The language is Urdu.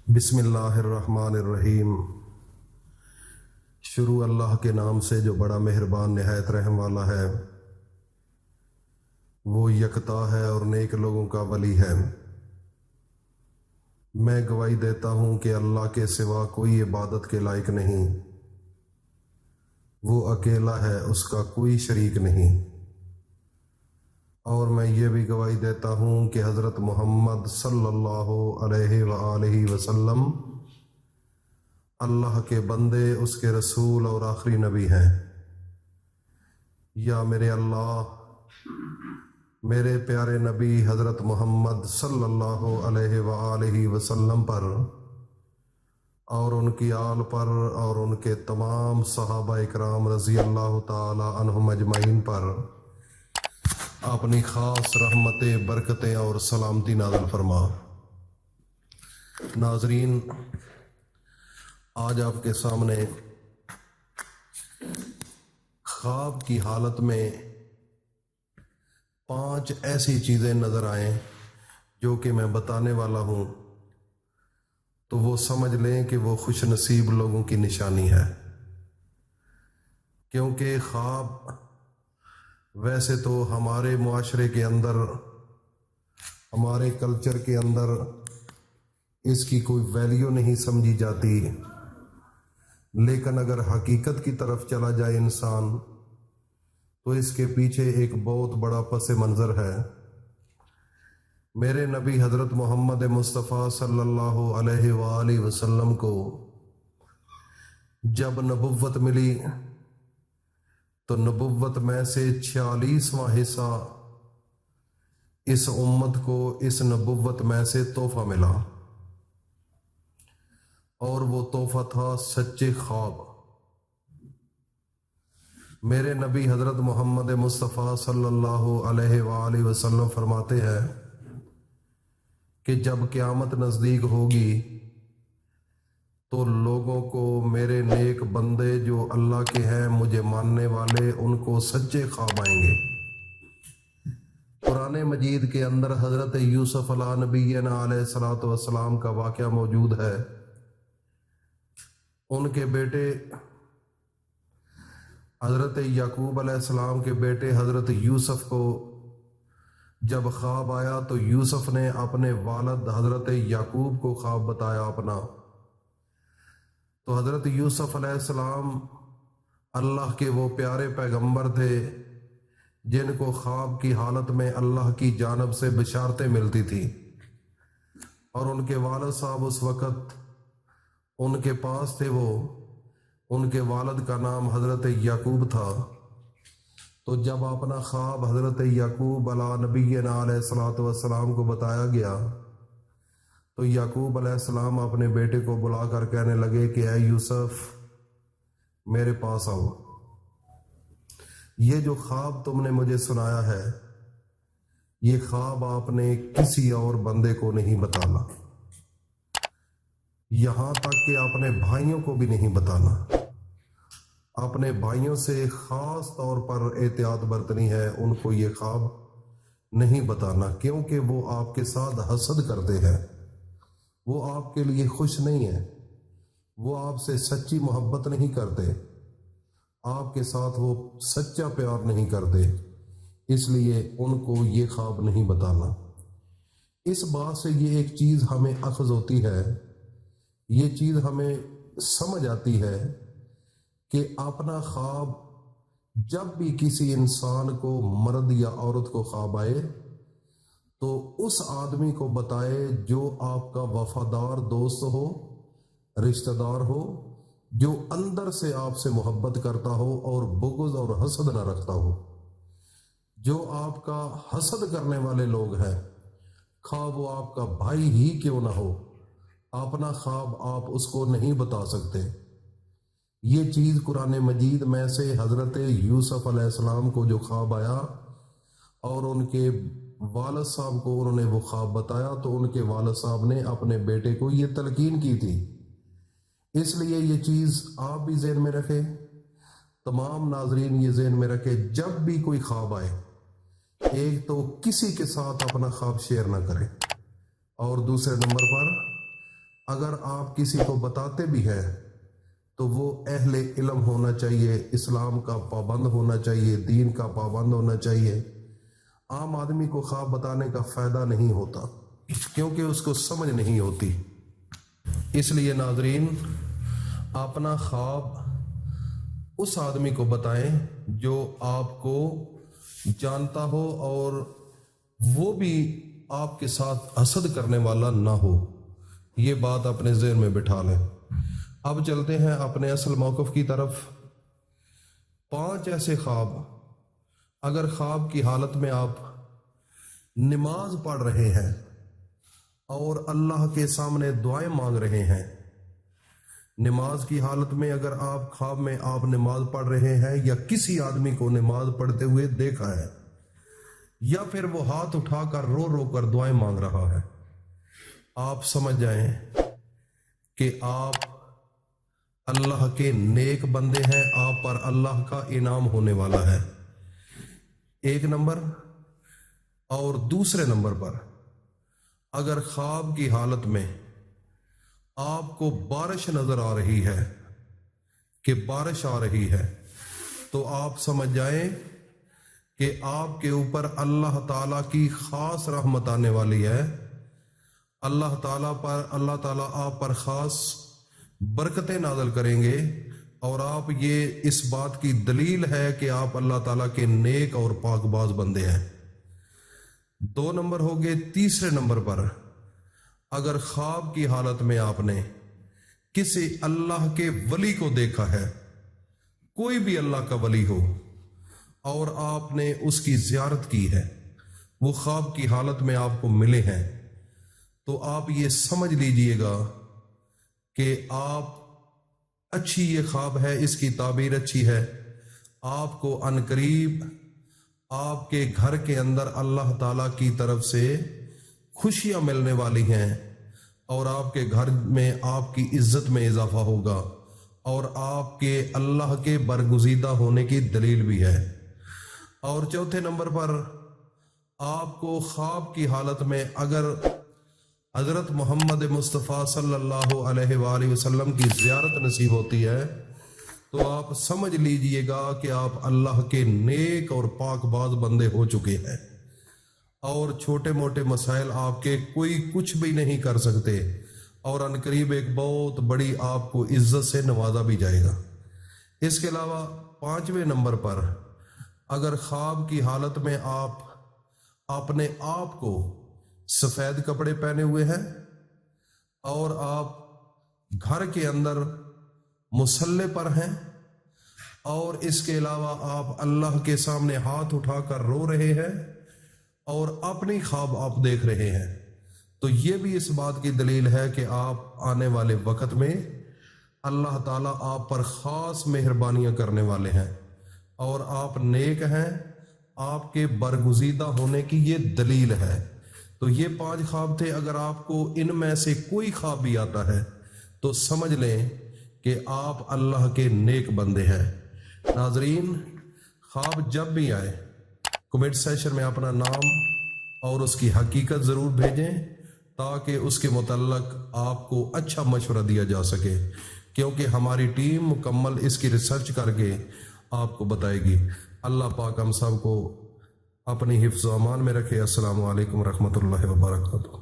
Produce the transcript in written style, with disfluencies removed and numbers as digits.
بسم اللہ الرحمن الرحیم۔ شروع اللہ کے نام سے جو بڑا مہربان نہایت رحم والا ہے۔ وہ یکتا ہے اور نیک لوگوں کا ولی ہے۔ میں گواہی دیتا ہوں کہ اللہ کے سوا کوئی عبادت کے لائق نہیں۔ وہ اکیلا ہے، اس کا کوئی شریک نہیں۔ اور میں یہ بھی گواہی دیتا ہوں کہ حضرت محمد صلی اللہ علیہ وآلہ وسلم اللہ کے بندے، اس کے رسول اور آخری نبی ہیں۔ یا میرے اللہ میرے پیارے نبی حضرت محمد صلی اللہ علیہ وآلہ وسلم پر اور ان کی آل پر اور ان کے تمام صحابہ اکرام رضی اللہ تعالی عنہم اجمعین پر اپنی خاص رحمتیں، برکتیں اور سلامتی نازل فرما۔ ناظرین، آج آپ کے سامنے خواب کی حالت میں 5 ایسی چیزیں نظر آئیں جو کہ میں بتانے والا ہوں، تو وہ سمجھ لیں کہ وہ خوش نصیب لوگوں کی نشانی ہے۔ کیونکہ خواب ویسے تو ہمارے معاشرے کے اندر، ہمارے کلچر کے اندر اس کی کوئی ویلیو نہیں سمجھی جاتی، لیکن اگر حقیقت کی طرف چلا جائے انسان تو اس کے پیچھے ایک بہت بڑا پس منظر ہے۔ میرے نبی حضرت محمد مصطفیٰ صلی اللہ علیہ وآلہ وسلم کو جب نبوت ملی تو نبوت میں سے 46واں حصہ اس امت کو اس نبوت میں سے تحفہ ملا، اور وہ تحفہ تھا سچے خواب۔ میرے نبی حضرت محمد مصطفیٰ صلی اللہ علیہ وآلہ وسلم فرماتے ہیں کہ جب قیامت نزدیک ہوگی تو لوگوں کو میرے نیک بندے جو اللہ کے ہیں، مجھے ماننے والے، ان کو سچے خواب آئیں گے۔ قرآن مجید کے اندر حضرت یوسف علیہ نبینا علیہ الصلوۃ والسلام کا واقعہ موجود ہے۔ ان کے بیٹے حضرت یعقوب علیہ السلام کے بیٹے حضرت یوسف کو جب خواب آیا تو یوسف نے اپنے والد حضرت یعقوب کو خواب بتایا اپنا، تو حضرت یوسف علیہ السلام اللہ کے وہ پیارے پیغمبر تھے جن کو خواب کی حالت میں اللہ کی جانب سے بشارتیں ملتی تھی، اور ان کے والد صاحب اس وقت ان کے پاس تھے۔ وہ ان کے والد کا نام حضرت یعقوب تھا۔ تو جب اپنا خواب حضرت یعقوب علیہ نبینا علیہ الصلوۃ والسلام کو بتایا گیا تو یعقوب علیہ السلام اپنے بیٹے کو بلا کر کہنے لگے کہ اے یوسف، میرے پاس آؤ، یہ جو خواب تم نے مجھے سنایا ہے، یہ خواب آپ نے کسی اور بندے کو نہیں بتانا، یہاں تک کہ اپنے بھائیوں کو بھی نہیں بتانا۔ اپنے بھائیوں سے خاص طور پر احتیاط برتنی ہے، ان کو یہ خواب نہیں بتانا، کیونکہ وہ آپ کے ساتھ حسد کرتے ہیں، وہ آپ کے لیے خوش نہیں ہیں، وہ آپ سے سچی محبت نہیں کرتے، آپ کے ساتھ وہ سچا پیار نہیں کرتے، اس لیے ان کو یہ خواب نہیں بتانا۔ اس بات سے یہ ایک چیز ہمیں اخذ ہوتی ہے، یہ چیز ہمیں سمجھ آتی ہے کہ اپنا خواب جب بھی کسی انسان کو، مرد یا عورت کو خواب آئے تو اس آدمی کو بتائے جو آپ کا وفادار دوست ہو، رشتہ دار ہو، جو اندر سے آپ سے محبت کرتا ہو اور بغض اور حسد نہ رکھتا ہو۔ جو آپ کا حسد کرنے والے لوگ ہیں، خواہ وہ آپ کا بھائی ہی کیوں نہ ہو، اپنا خواب آپ اس کو نہیں بتا سکتے۔ یہ چیز قرآن مجید میں سے حضرت یوسف علیہ السلام کو جو خواب آیا اور ان کے والد صاحب کو انہوں نے وہ خواب بتایا، تو ان کے والد صاحب نے اپنے بیٹے کو یہ تلقین کی تھی۔ اس لیے یہ چیز آپ بھی ذہن میں رکھیں، تمام ناظرین یہ ذہن میں رکھیں، جب بھی کوئی خواب آئے، ایک تو کسی کے ساتھ اپنا خواب شیئر نہ کریں، اور دوسرے نمبر پر اگر آپ کسی کو بتاتے بھی ہیں تو وہ اہل علم ہونا چاہیے، اسلام کا پابند ہونا چاہیے، دین کا پابند ہونا چاہیے۔ عام آدمی کو خواب بتانے کا فائدہ نہیں ہوتا کیونکہ اس کو سمجھ نہیں ہوتی۔ اس لیے ناظرین، اپنا خواب اس آدمی کو بتائیں جو آپ کو جانتا ہو اور وہ بھی آپ کے ساتھ حسد کرنے والا نہ ہو۔ یہ بات اپنے ذہن میں بٹھا لیں۔ اب چلتے ہیں اپنے اصل موقف کی طرف۔ 5 ایسے خواب، اگر خواب کی حالت میں آپ نماز پڑھ رہے ہیں اور اللہ کے سامنے دعائیں مانگ رہے ہیں، نماز کی حالت میں اگر آپ خواب میں آپ نماز پڑھ رہے ہیں یا کسی آدمی کو نماز پڑھتے ہوئے دیکھا ہے، یا پھر وہ ہاتھ اٹھا کر رو رو کر دعائیں مانگ رہا ہے، آپ سمجھ جائیں کہ آپ اللہ کے نیک بندے ہیں، آپ پر اللہ کا انعام ہونے والا ہے، 1 نمبر۔ اور دوسرے نمبر پر، اگر خواب کی حالت میں آپ کو بارش نظر آ رہی ہے کہ بارش آ رہی ہے، تو آپ سمجھ جائیں کہ آپ کے اوپر اللہ تعالیٰ کی خاص رحمت آنے والی ہے۔ اللہ تعالیٰ آپ پر خاص برکتیں نازل کریں گے، اور آپ یہ اس بات کی دلیل ہے کہ آپ اللہ تعالیٰ کے نیک اور پاک باز بندے ہیں۔ 2 نمبر ہو گئے۔ تیسرے نمبر پر، اگر خواب کی حالت میں آپ نے کسی اللہ کے ولی کو دیکھا ہے، کوئی بھی اللہ کا ولی ہو، اور آپ نے اس کی زیارت کی ہے، وہ خواب کی حالت میں آپ کو ملے ہیں، تو آپ یہ سمجھ لیجئے گا کہ آپ اچھی یہ خواب ہے، اس کی تعبیر اچھی ہے، آپ کو عنقریب آپ کے گھر کے اندر اللہ تعالیٰ کی طرف سے خوشیاں ملنے والی ہیں، اور آپ کے گھر میں آپ کی عزت میں اضافہ ہوگا، اور آپ کے اللہ کے برگزیدہ ہونے کی دلیل بھی ہے۔ اور چوتھے نمبر پر، آپ کو خواب کی حالت میں اگر حضرت محمد مصطفیٰ صلی اللہ علیہ وآلہ وسلم کی زیارت نصیب ہوتی ہے، تو آپ سمجھ لیجئے گا کہ آپ اللہ کے نیک اور پاک باز بندے ہو چکے ہیں، اور چھوٹے موٹے مسائل آپ کے کوئی کچھ بھی نہیں کر سکتے، اور عنقریب ایک بہت بڑی آپ کو عزت سے نوازا بھی جائے گا۔ اس کے علاوہ 5ویں نمبر پر، اگر خواب کی حالت میں آپ اپنے آپ کو سفید کپڑے پہنے ہوئے ہیں، اور آپ گھر کے اندر مصلے پر ہیں، اور اس کے علاوہ آپ اللہ کے سامنے ہاتھ اٹھا کر رو رہے ہیں، اور اپنی خواب آپ دیکھ رہے ہیں، تو یہ بھی اس بات کی دلیل ہے کہ آپ آنے والے وقت میں اللہ تعالیٰ آپ پر خاص مہربانیاں کرنے والے ہیں، اور آپ نیک ہیں، آپ کے برگزیدہ ہونے کی یہ دلیل ہے۔ تو یہ 5 خواب تھے۔ اگر آپ کو ان میں سے کوئی خواب بھی آتا ہے تو سمجھ لیں کہ آپ اللہ کے نیک بندے ہیں۔ ناظرین، خواب جب بھی آئے کمنٹ سیکشن میں اپنا نام اور اس کی حقیقت ضرور بھیجیں، تاکہ اس کے متعلق آپ کو اچھا مشورہ دیا جا سکے، کیونکہ ہماری ٹیم مکمل اس کی ریسرچ کر کے آپ کو بتائے گی۔ اللہ پاک ہم سب کو اپنی حفظ و امان میں رکھے۔ السلام علیکم ورحمۃ اللہ وبرکاتہ۔